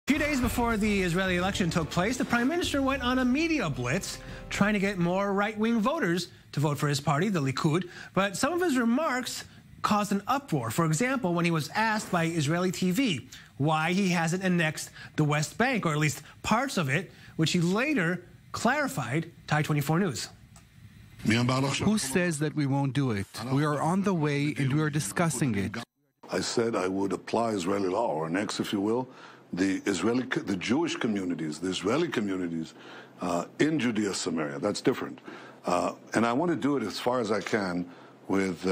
A few days before the Israeli election took place, the Prime Minister went on a media blitz trying to get more right-wing voters to vote for his party, the Likud. But some of his remarks caused an uproar. For example, when he was asked by Israeli TV why he hasn't annexed the West Bank, or at least parts of it, which he later clarified to I-24 News. Who says that we won't do it? We are on the way and we are discussing it. I said I would apply Israeli law, or annex, if you will, the Jewish communities, the Israeli communities in Judea, Samaria. That's different. And I want to do it as far as I can with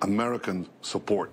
American support.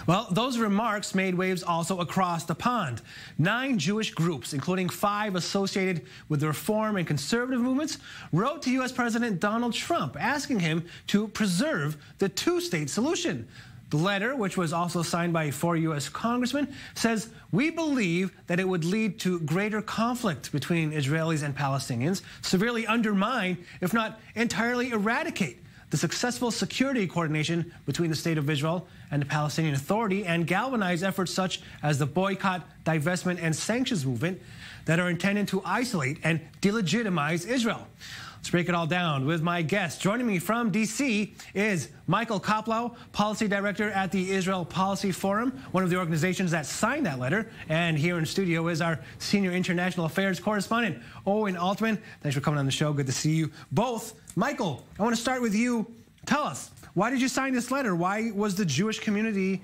Well, those remarks made waves also across the pond. 9 Jewish groups, including 5 associated with the reform and conservative movements, wrote to U.S. President Donald Trump asking him to preserve the two-state solution. The letter, which was also signed by 4 U.S. congressmen, says, "We believe that it would lead to greater conflict between Israelis and Palestinians, severely undermine, if not entirely eradicate, the successful security coordination between the State of Israel and the Palestinian Authority, and galvanize efforts such as the boycott, divestment, and sanctions movement that are intended to isolate and delegitimize Israel." Let's break it all down with my guest. Joining me from D.C. is Michael Koplow, Policy Director at the Israel Policy Forum, one of the organizations that signed that letter. And here in studio is our Senior International Affairs Correspondent, Owen Alterman. Thanks for coming on the show. Good to see you both. Michael, I want to start with you. Tell us, why did you sign this letter? Why was the Jewish community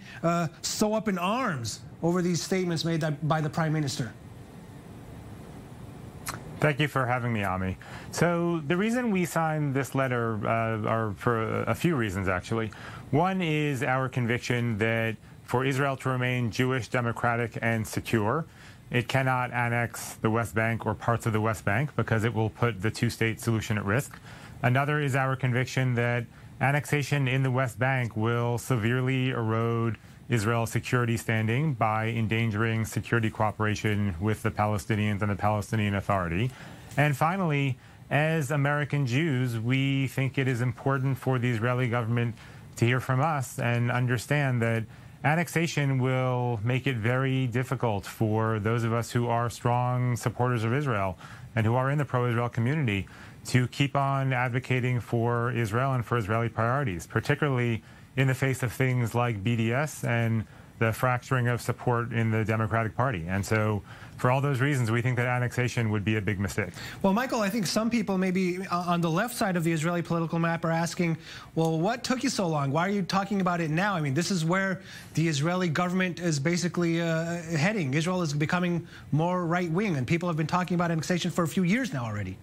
so up in arms over these statements made by the Prime Minister? Thank you for having me, Ami. So the reason we signed this letter are for a few reasons, actually. One is our conviction that for Israel to remain Jewish, democratic, and secure, it cannot annex the West Bank or parts of the West Bank because it will put the two-state solution at risk. Another is our conviction that annexation in the West Bank will severely erode Israel's security standing by endangering security cooperation with the Palestinians and the Palestinian Authority. And finally, as American Jews, we think it is important for the Israeli government to hear from us and understand that annexation will make it very difficult for those of us who are strong supporters of Israel and who are in the pro-Israel community to keep on advocating for Israel and for Israeli priorities, particularly in the face of things like BDS and the fracturing of support in the Democratic Party. And so for all those reasons, we think that annexation would be a big mistake. Well, Michael, I think some people maybe on the left side of the Israeli political map are asking, well, what took you so long? Why are you talking about it now? I mean, this is where the Israeli government is basically heading. Israel is becoming more right-wing, and people have been talking about annexation for a few years now already.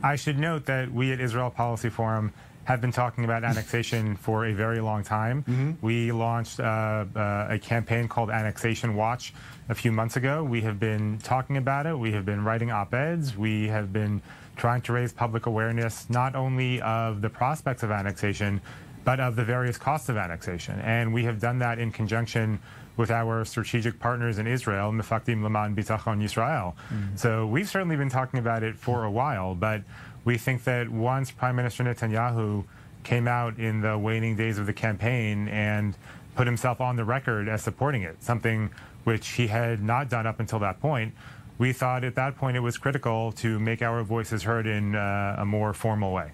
I should note that we at Israel Policy Forum have been talking about annexation for a very long time. We launched a campaign called Annexation Watch a few months ago. We have been talking about it. We have been writing op-eds. We have been trying to raise public awareness not only of the prospects of annexation, but of the various costs of annexation. And we have done that in conjunction with our strategic partners in Israel, Mefakdim Leman Bitachon Yisrael. So we've certainly been talking about it for a while, but we think that once Prime Minister Netanyahu came out in the waning days of the campaign and put himself on the record as supporting it, something which he had not done up until that point, we thought at that point it was critical to make our voices heard in a more formal way.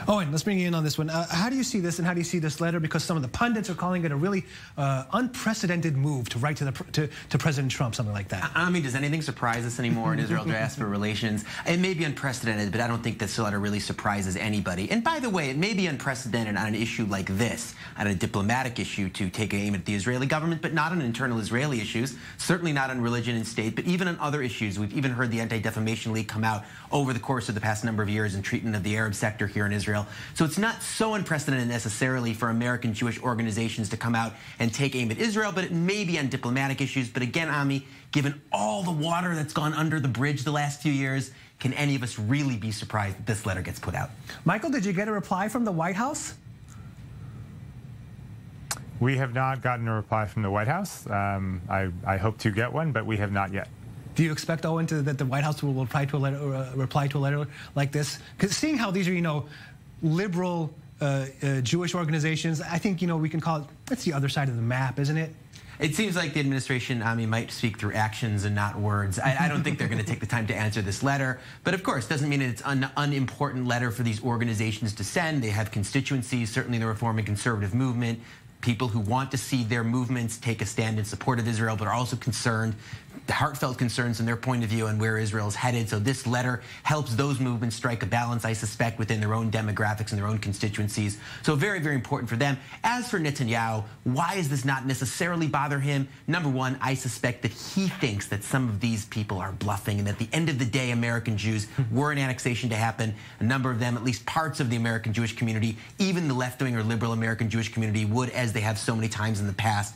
Owen, let's bring you in on this one. How do you see this, and how do you see this letter? Because some of the pundits are calling it a really unprecedented move to write to President Trump, something like that. I mean, does anything surprise us anymore in Israel diaspora relations? It may be unprecedented, but I don't think this letter really surprises anybody. And by the way, it may be unprecedented on an issue like this, on a diplomatic issue to take aim at the Israeli government, but not on internal Israeli issues, certainly not on religion and state, but even on other issues. We've even heard the Anti-Defamation League come out over the course of the past number of years in treatment of the Arab sector here in Israel. So it's not so unprecedented necessarily for American Jewish organizations to come out and take aim at Israel, but it may be on diplomatic issues. But again, Ami, given all the water that's gone under the bridge the last few years, can any of us really be surprised that this letter gets put out? Michael, did you get a reply from the White House? We have not gotten a reply from the White House. I hope to get one, but we have not yet. Do you expect, Owen, that the White House will reply to a letter like this? Because seeing how these are, liberal Jewish organizations, I think, we can call it, that's the other side of the map, isn't it? It seems like the administration, might speak through actions and not words. I don't think they're going to take the time to answer this letter. But of course, doesn't mean it's an unimportant letter for these organizations to send. They have constituencies, certainly the Reform and Conservative movement, people who want to see their movements take a stand in support of Israel, but are also concerned, heartfelt concerns from their point of view on where Israel is headed. So this letter helps those movements strike a balance, I suspect, within their own demographics and their own constituencies. So very, very important for them. As for Netanyahu, why does this not necessarily bother him? Number one, I suspect that he thinks that some of these people are bluffing and that at the end of the day, American Jews, were an annexation to happen, a number of them, at least parts of the American Jewish community, even the left-wing or liberal American Jewish community would, as they have so many times in the past,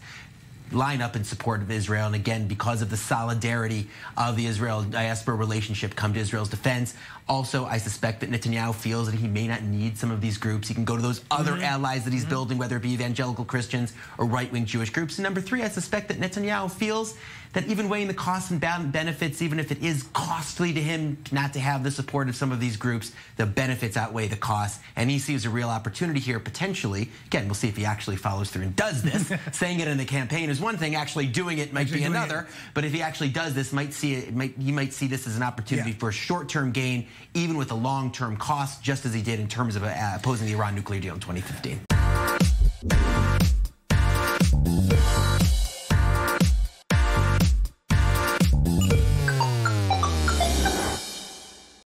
line up in support of Israel. And again, because of the solidarity of the Israel-diaspora relationship, come to Israel's defense. Also, I suspect that Netanyahu feels that he may not need some of these groups. He can go to those other allies that he's building, whether it be evangelical Christians or right-wing Jewish groups. And number three, I suspect that Netanyahu feels that even weighing the costs and benefits, even if it is costly to him not to have the support of some of these groups, the benefits outweigh the costs. And he sees a real opportunity here, potentially. Again, we'll see if he actually follows through and does this. Saying it in the campaign is one thing, actually doing it might be another. But if he actually does this, he might see this as an opportunity for a short-term gain, even with a long-term cost, just as he did in terms of opposing the Iran nuclear deal in 2015.